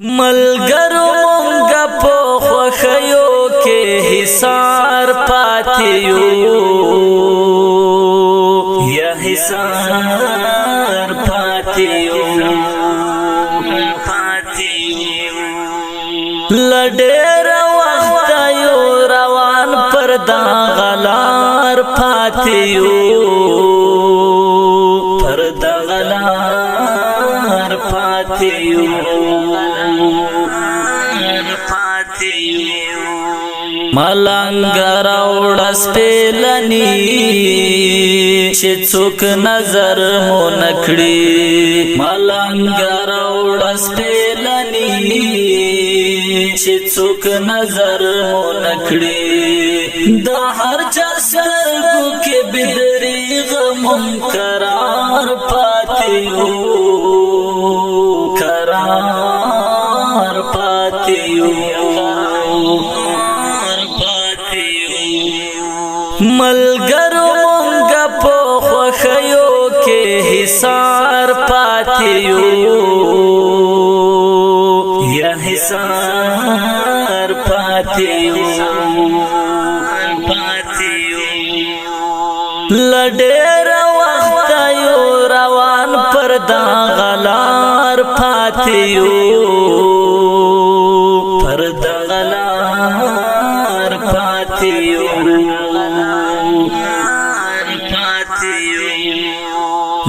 मलगरो मोंगा पो ख्वखयो के हिसार पातियो या हिसार पातियो लडेर वक्तायो रवान पर दागलार पातियो पर दागलार पातियो मलंगरा उड़स पेलनी चिचुक नजर मो नखड़ी मलंगरा उड़स पेलनी चिचुक नजर मो नखड़ी दहर चसरगु के बिदरी गम करार पातियो करार पातियो मलगरो मोंगा पो ख्वखयो के हिसार पातियो या हिसार पातियो लडेर वक्तायो रवान पर दागलार पातियो पर दागलार पातियो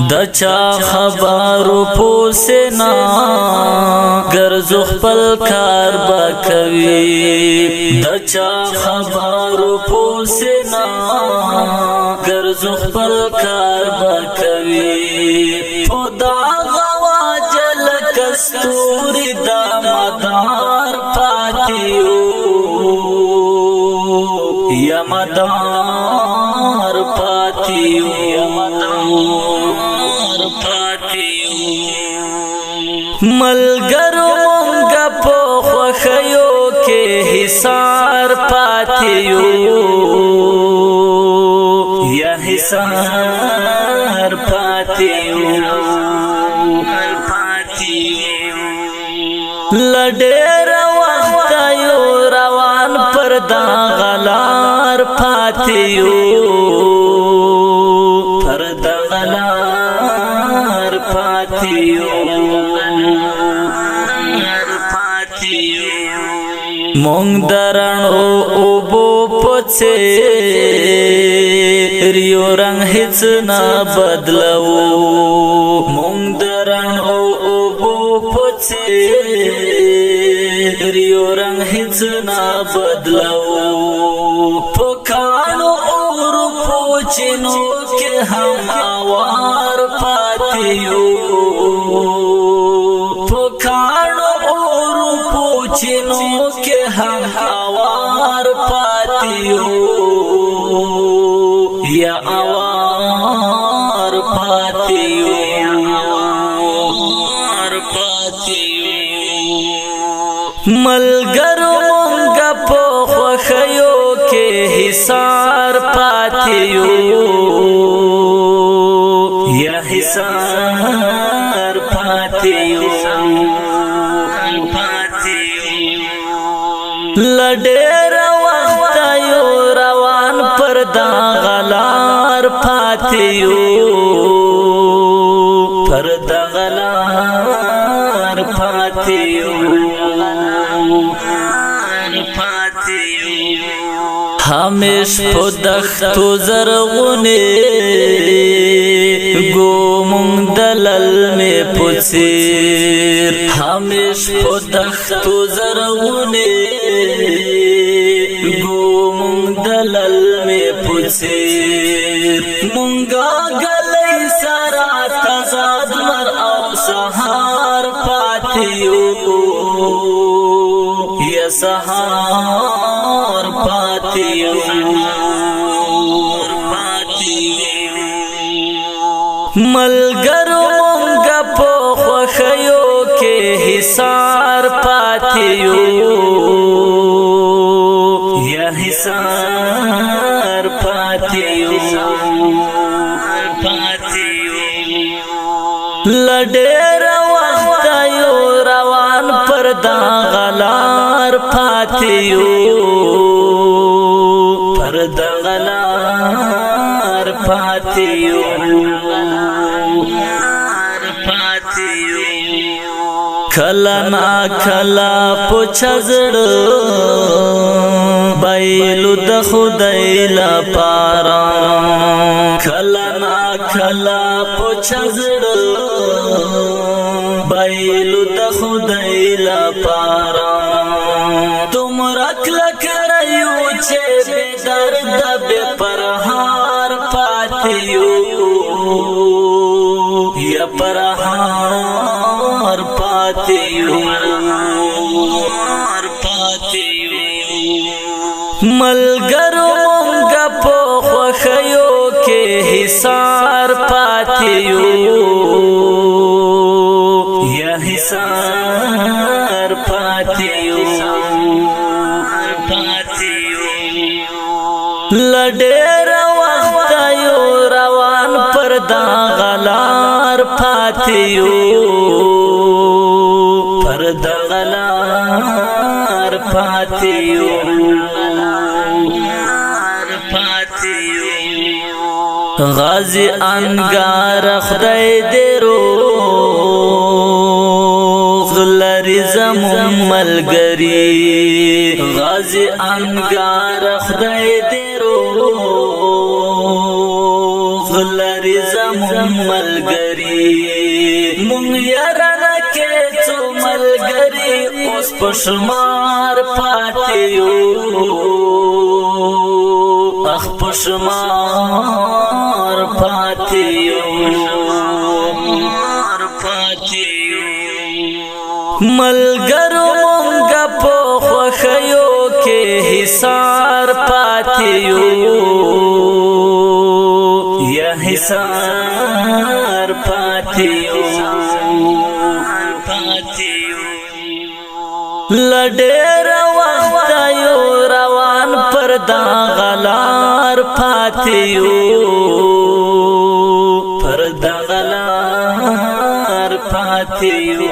दचा खबारो पोसेना गर्जो खपल कार बकवी दचा खबारो पोसेना गर्जो खपल कार बकवी खुदा गवा जल कस्तूरी दामदार पातियो यमदार पातियो मलगरो मोंगा पो ख्वखयो के हिसार पातियो या हिसार पातियो लडेर वक्तायो रवान पर दागलार पातियो पर दागलार पातियो मोंग दरणो ओबो पोचे रियो रंग हिच ना बदलवो मोंग दरणो ओबो पोचे रियो रंग हिच ना बदलवो पुकानो और पोचिनो के हम आवार पातियो पुकानो और पोचिनो के हम आवार पातियो या आवार पातियो मलगरो मोंगा पो ख्वखयो के हिसार पातियो या हिसार पातियो लडेर वक्तायो रवान पर दागलार पातियो पर दागलार पातियो हमेश पुदख्तु जरगुने गोमुंग दलल में पुचीर हमेश पुदख्तु जरगुने गोमुंग दलल में पुचीर मुंगा गलई सारा तजाद मर औ सहार पातियो या सहार पातियो मलगरो मोंगा पो ख्वखयो के हिसार पातियो या हिसार पातियो लडेर वक्तायो रवान पर دا غلار پاتیو پر دا غلار پاتیو کلا نا کلا پوچھزڑ بایلو د خدای لپاره کلا نا کلا پوچھزڑ بایلو د خدای لپاره تم رکل کړیو چې بے درد بے پرهار پاتیو یا پرهار پاتیو ملګرو مونږه په خوښیو کې حصار پاتیو یا حصار پاتیو لډېر وخت یو روان پر دا غلار پاتیو پر دا غلار پاتیو غازی انگار خدای دې روغ لري زمون ملګری غازی انگار خدای دې روغ لري زمون ملګری مونږ یارانه کې څو ملګری اوس په شمار پاتیو اخ په شمار پاتیو ملګرو مونږه په خوښیو کې حصار پاتیو یا حصار پاتیو لډېر وخت یو روان پر دا غلار پاتیو پر دا غلار پاتیو